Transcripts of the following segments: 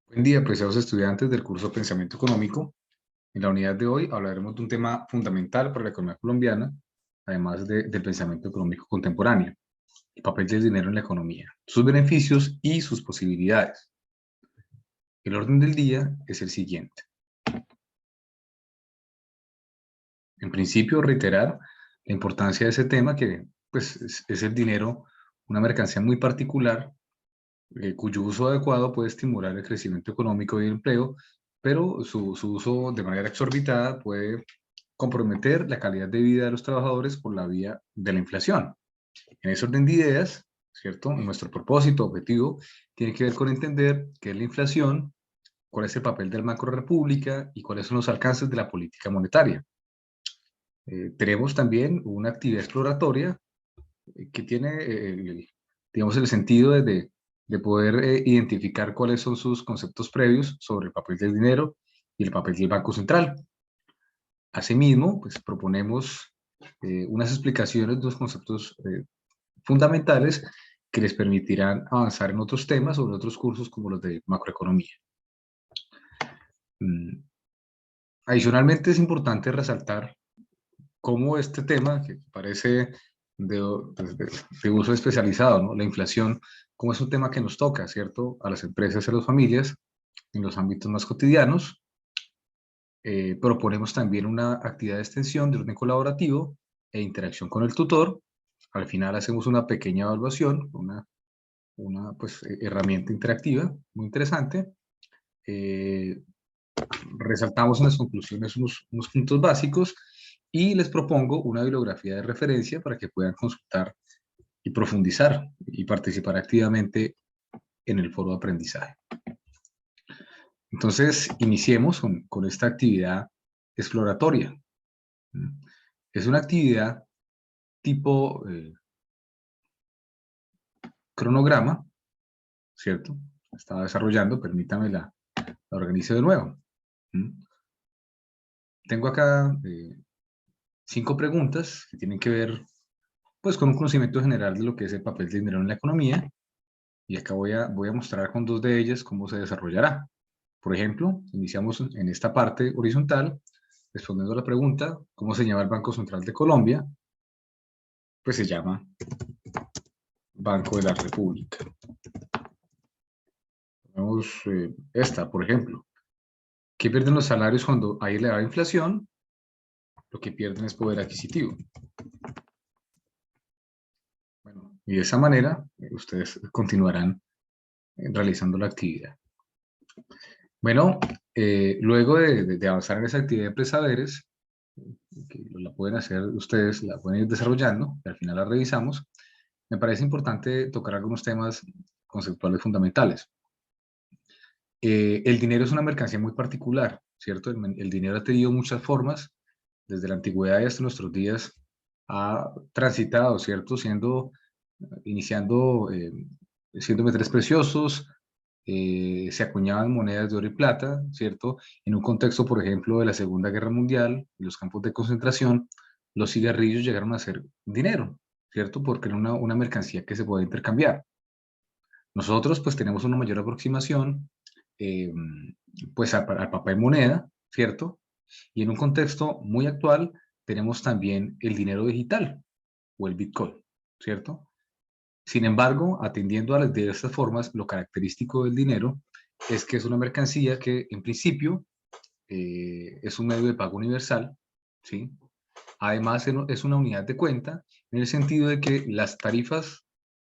Buen día, apreciados estudiantes del curso Pensamiento Económico. En la unidad de hoy hablaremos de un tema fundamental para la economía colombiana, además del pensamiento económico contemporáneo, el papel del dinero en la economía, sus beneficios y sus posibilidades. El orden del día es el siguiente. En principio, reiterar la importancia de ese tema que pues, es el dinero, una mercancía muy particular cuyo uso adecuado puede estimular el crecimiento económico y el empleo, pero su uso de manera exorbitada puede comprometer la calidad de vida de los trabajadores por la vía de la inflación. En ese orden de ideas, ¿cierto? Nuestro propósito, objetivo, tiene que ver con entender qué es la inflación, cuál es el papel del Banco de la República y cuáles son los alcances de la política monetaria. Tenemos también una actividad exploratoria que tiene, digamos, el sentido de poder identificar cuáles son sus conceptos previos sobre el papel del dinero y el papel del Banco Central. Asimismo, pues proponemos unas explicaciones de los conceptos fundamentales que les permitirán avanzar en otros temas o en otros cursos como los de macroeconomía. Adicionalmente, es importante resaltar cómo este tema, que parece de uso especializado, ¿no? La inflación, como es un tema que nos toca, ¿cierto? A las empresas y a las familias en los ámbitos más cotidianos. Proponemos también una actividad de extensión de orden colaborativo e interacción con el tutor. Al final hacemos una pequeña evaluación, una pues, herramienta interactiva muy interesante. Eh, Resaltamos en las conclusiones unos puntos básicos y les propongo una bibliografía de referencia para que puedan consultar y profundizar y participar activamente en el foro de aprendizaje. Entonces, iniciemos con esta actividad exploratoria. Es una actividad tipo cronograma, ¿cierto? Estaba desarrollando, permítame la organizo de nuevo. Tengo acá 5 preguntas que tienen que ver pues con un conocimiento general de lo que es el papel del dinero en la economía, y acá voy a mostrar con 2 de ellas cómo se desarrollará. Por ejemplo, iniciamos en esta parte horizontal, respondiendo a la pregunta, ¿cómo se llama el Banco Central de Colombia? Pues se llama Banco de la República. Tenemos esta, por ejemplo. ¿Qué pierden los salarios cuando hay elevada inflación? Lo que pierden es poder adquisitivo. Bueno, y de esa manera ustedes continuarán realizando la actividad. Bueno, luego de avanzar en esa actividad de presaberes, que la pueden hacer ustedes, la pueden ir desarrollando, y al final la revisamos, me parece importante tocar algunos temas conceptuales fundamentales. El dinero es una mercancía muy particular, ¿cierto? El dinero ha tenido muchas formas, desde la antigüedad y hasta nuestros días ha transitado, ¿cierto? Iniciando siendo metales preciosos, se acuñaban monedas de oro y plata, ¿cierto? En un contexto, por ejemplo, de la Segunda Guerra Mundial y los campos de concentración, los cigarrillos llegaron a ser dinero, ¿cierto? Porque era una mercancía que se podía intercambiar. Nosotros, pues, tenemos una mayor aproximación, eh, pues, al papel moneda, ¿cierto? Y en un contexto muy actual, tenemos también el dinero digital o el Bitcoin, ¿cierto? Sin embargo, atendiendo a las diversas formas, lo característico del dinero es que es una mercancía que, en principio, es un medio de pago universal, ¿sí? Además, es una unidad de cuenta en el sentido de que las tarifas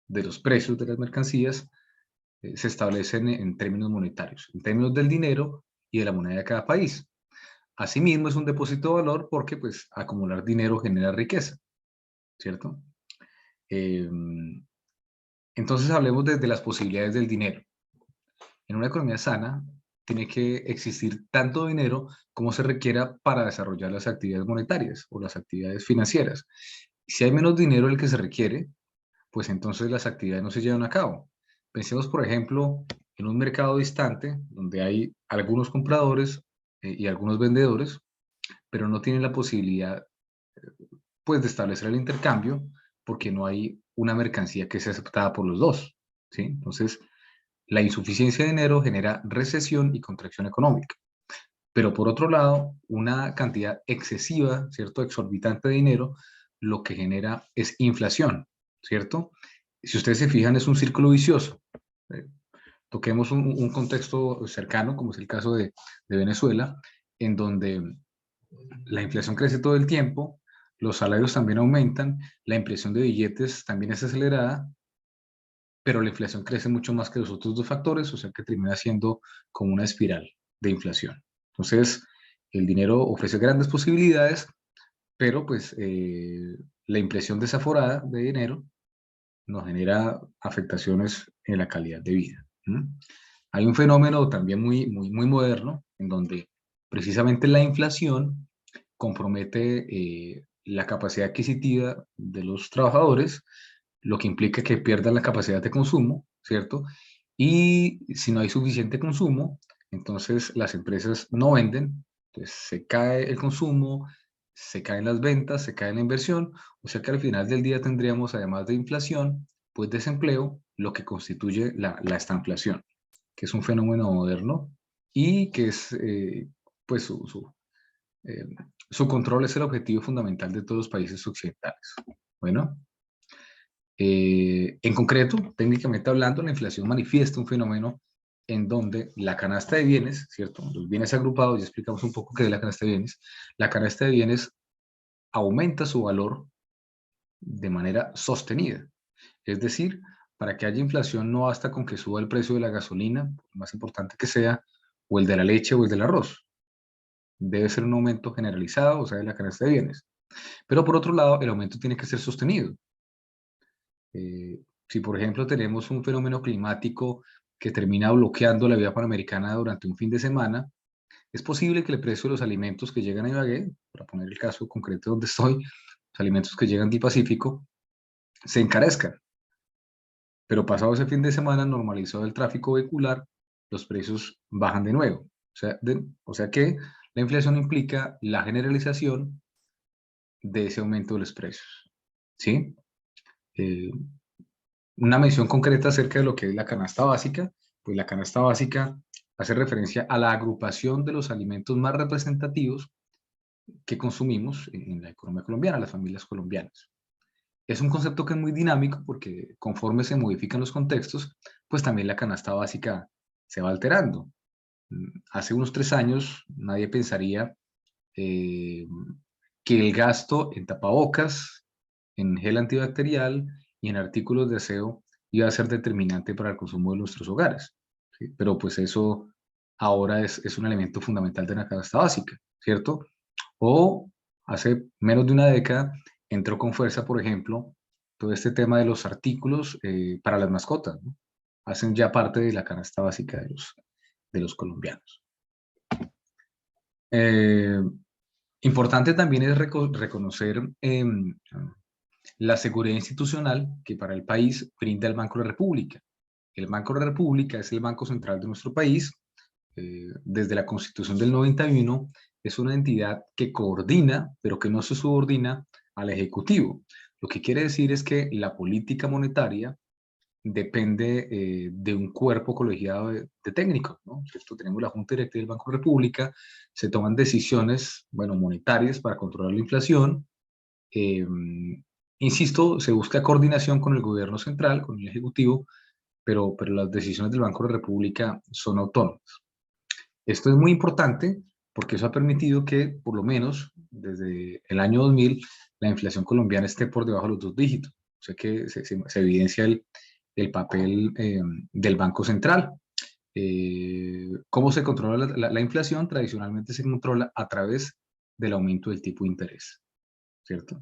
de los precios de las mercancías se establecen en términos monetarios, en términos del dinero y de la moneda de cada país. Asimismo, es un depósito de valor porque, pues, acumular dinero genera riqueza, ¿cierto? Eh, entonces, hablemos de las posibilidades del dinero. En una economía sana, tiene que existir tanto dinero como se requiera para desarrollar las actividades monetarias o las actividades financieras. Si hay menos dinero del que se requiere, pues entonces las actividades no se llevan a cabo. Pensemos, por ejemplo, en un mercado distante donde hay algunos compradores y algunos vendedores, pero no tienen la posibilidad pues, de establecer el intercambio porque no hay una mercancía que sea aceptada por los dos, ¿sí? Entonces, La insuficiencia de dinero genera recesión y contracción económica. Pero por otro lado, una cantidad excesiva, ¿cierto? Exorbitante de dinero, lo que genera es inflación, ¿cierto? Si ustedes se fijan, es un círculo vicioso. Eh, Toquemos un contexto cercano, como es el caso de Venezuela, en donde la inflación crece todo el tiempo, los salarios también aumentan, la impresión de billetes también es acelerada, pero la inflación crece mucho más que los otros dos factores, o sea que termina siendo como una espiral de inflación. Entonces, el dinero ofrece grandes posibilidades, pero pues la impresión desaforada de dinero nos genera afectaciones en la calidad de vida. ¿Mm? Hay un fenómeno también muy moderno en donde precisamente la inflación compromete la capacidad adquisitiva de los trabajadores, lo que implica que pierdan la capacidad de consumo, ¿cierto? Y si no hay suficiente consumo, entonces las empresas no venden, entonces se cae el consumo, se caen las ventas, se cae la inversión, o sea que al final del día tendríamos, además de inflación, pues desempleo, lo que constituye la estanflación, que es un fenómeno moderno y que es, pues, eh, su control es el objetivo fundamental de todos los países occidentales. Bueno, en concreto, técnicamente hablando, la inflación manifiesta un fenómeno en donde la canasta de bienes, ¿cierto? Los bienes agrupados, ya explicamos un poco qué es la canasta de bienes, la canasta de bienes aumenta su valor de manera sostenida. Es decir, para que haya inflación no basta con que suba el precio de la gasolina, más importante que sea, o el de la leche o el del arroz. Debe ser un aumento generalizado, o sea, de la canasta de bienes. Pero por otro lado, el aumento tiene que ser sostenido. Si, por ejemplo, tenemos un fenómeno climático que termina bloqueando la vía panamericana durante un fin de semana, es posible que el precio de los alimentos que llegan a Ibagué, para poner el caso concreto donde estoy, los alimentos que llegan del Pacífico, se encarezcan. Pero pasado ese fin de semana, normalizado el tráfico vehicular, los precios bajan de nuevo. O sea que la inflación implica la generalización de ese aumento de los precios. ¿Sí? Eh, una mención concreta acerca de lo que es la canasta básica, pues la canasta básica hace referencia a la agrupación de los alimentos más representativos que consumimos en la economía colombiana, las familias colombianas. Es un concepto que es muy dinámico porque conforme se modifican los contextos, pues también la canasta básica se va alterando. Hace unos 3 años nadie pensaría eh, que el gasto en tapabocas, en gel antibacterial y en artículos de aseo iba a ser determinante para el consumo de nuestros hogares. ¿Sí? Pero pues eso ahora es un elemento fundamental de la canasta básica, ¿cierto? O hace menos de una década entró con fuerza, por ejemplo, todo este tema de los artículos para las mascotas, ¿no? Hacen ya parte de la canasta básica de los colombianos. Eh, Importante también es reconocer la seguridad institucional que para el país brinda el Banco de la República. El Banco de la República es el banco central de nuestro país. Desde la Constitución del 91 es una entidad que coordina, pero que no se subordina al Ejecutivo. Lo que quiere decir es que la política monetaria depende de un cuerpo colegiado de técnicos, ¿no? ¿Cierto? Tenemos la Junta Directiva del Banco de la República, se toman decisiones, bueno, monetarias para controlar la inflación. Eh, Insisto, se busca coordinación con el gobierno central, con el Ejecutivo, pero las decisiones del Banco de la República son autónomas. Esto es muy importante porque eso ha permitido que, por lo menos desde el año 2000, la inflación colombiana esté por debajo de los 2 dígitos. O sea que se evidencia el papel del Banco Central. ¿Cómo se controla la inflación? Tradicionalmente se controla a través del aumento del tipo de interés, ¿cierto?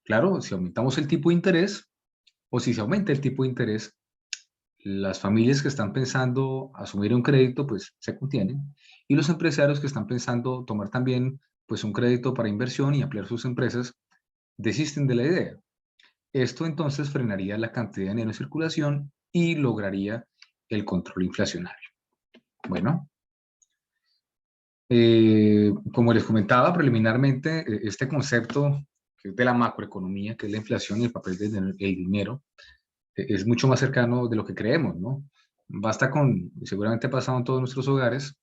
Claro, si aumentamos el tipo de interés o si se aumenta el tipo de interés, las familias que están pensando asumir un crédito, pues se contienen. Y los empresarios que están pensando tomar también, pues un crédito para inversión y ampliar sus empresas, desisten de la idea. Esto entonces frenaría la cantidad de dinero en circulación y lograría el control inflacionario. Bueno, como les comentaba preliminarmente, este concepto que es de la macroeconomía, que es la inflación y el papel del dinero, es mucho más cercano de lo que creemos, ¿no? Basta con, seguramente ha pasado en todos nuestros hogares,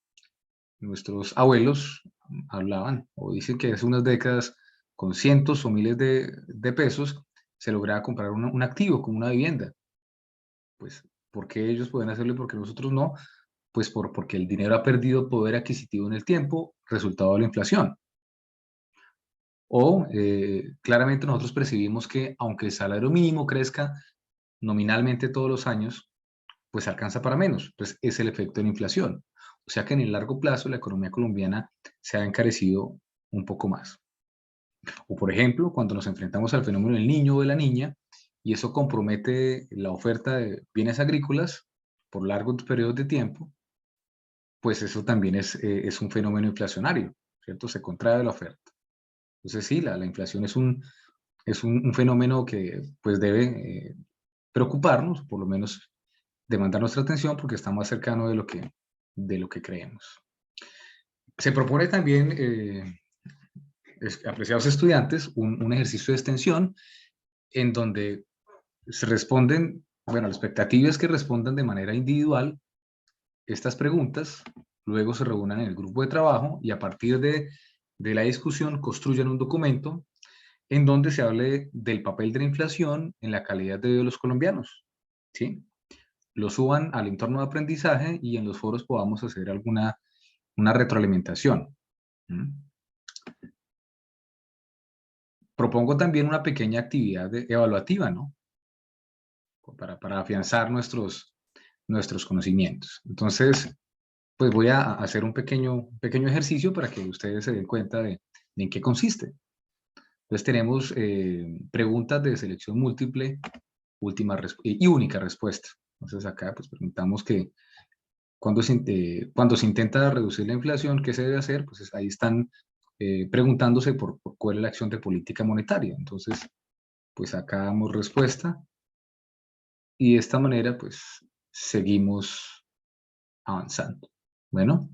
nuestros abuelos hablaban o dicen que hace unas décadas con cientos o miles de pesos se lograba comprar un activo como una vivienda. Pues, ¿por qué ellos pueden hacerlo y por qué nosotros no? Pues porque el dinero ha perdido poder adquisitivo en el tiempo, resultado de la inflación. O claramente nosotros percibimos que aunque el salario mínimo crezca nominalmente todos los años, pues alcanza para menos. Entonces es el efecto de la inflación. O sea que en el largo plazo la economía colombiana se ha encarecido un poco más. O por ejemplo, cuando nos enfrentamos al fenómeno del niño o de la niña, y eso compromete la oferta de bienes agrícolas por largos periodos de tiempo, pues eso también es un fenómeno inflacionario, ¿cierto? Se contrae la oferta. Entonces sí, la inflación es un fenómeno que pues debe preocuparnos, por lo menos demandar nuestra atención porque está más cercano de lo que creemos. Se propone también, apreciados estudiantes, un ejercicio de extensión en donde se responden, bueno, la expectativa es que respondan de manera individual estas preguntas, luego se reúnan en el grupo de trabajo y a partir de la discusión construyan un documento en donde se hable del papel de la inflación en la calidad de vida de los colombianos, ¿sí? Lo suban al entorno de aprendizaje y en los foros podamos hacer una retroalimentación. ¿Mm? Propongo también una pequeña actividad evaluativa, ¿no? Para afianzar nuestros conocimientos. Entonces, pues voy a hacer un pequeño ejercicio para que ustedes se den cuenta de en qué consiste. Entonces tenemos preguntas de selección múltiple, y única respuesta. Entonces acá pues preguntamos que cuando se intenta reducir la inflación, ¿qué se debe hacer? Pues ahí están preguntándose por cuál es la acción de política monetaria. Entonces, pues acá damos respuesta y de esta manera pues seguimos avanzando. Bueno,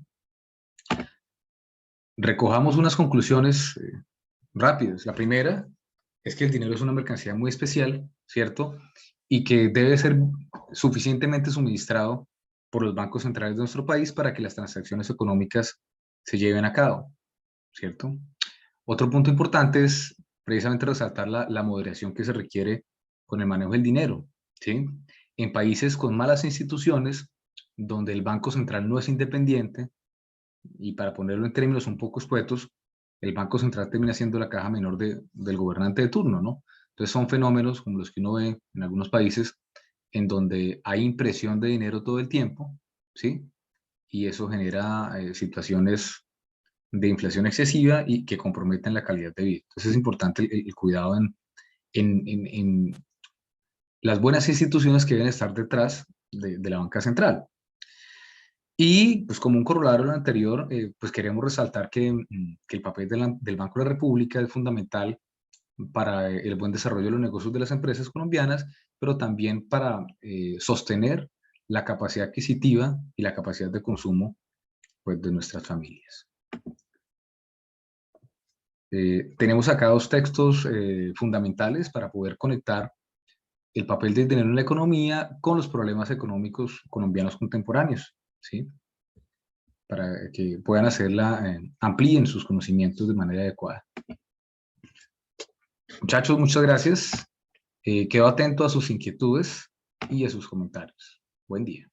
recojamos unas conclusiones rápidas. La primera es que el dinero es una mercancía muy especial, ¿cierto? Y que debe ser suficientemente suministrado por los bancos centrales de nuestro país para que las transacciones económicas se lleven a cabo, ¿cierto? Otro punto importante es precisamente resaltar la moderación que se requiere con el manejo del dinero, ¿sí? En países con malas instituciones, donde el Banco Central no es independiente, y para ponerlo en términos un poco escuetos, el Banco Central termina siendo la caja menor del gobernante de turno, ¿no? Entonces son fenómenos como los que uno ve en algunos países en donde hay impresión de dinero todo el tiempo, ¿sí? Y eso genera situaciones de inflación excesiva y que comprometen la calidad de vida. Entonces es importante el cuidado en las buenas instituciones que deben estar detrás de la banca central. Y pues como un corolario de lo anterior, pues queremos resaltar que el papel del Banco de la República es fundamental para el buen desarrollo de los negocios de las empresas colombianas, pero también para sostener la capacidad adquisitiva y la capacidad de consumo pues, de nuestras familias. Tenemos acá dos textos fundamentales para poder conectar el papel del dinero en la economía con los problemas económicos colombianos contemporáneos, ¿sí? Para que puedan hacerla, amplíen sus conocimientos de manera adecuada. Muchachos, muchas gracias. Quedo atento a sus inquietudes y a sus comentarios. Buen día.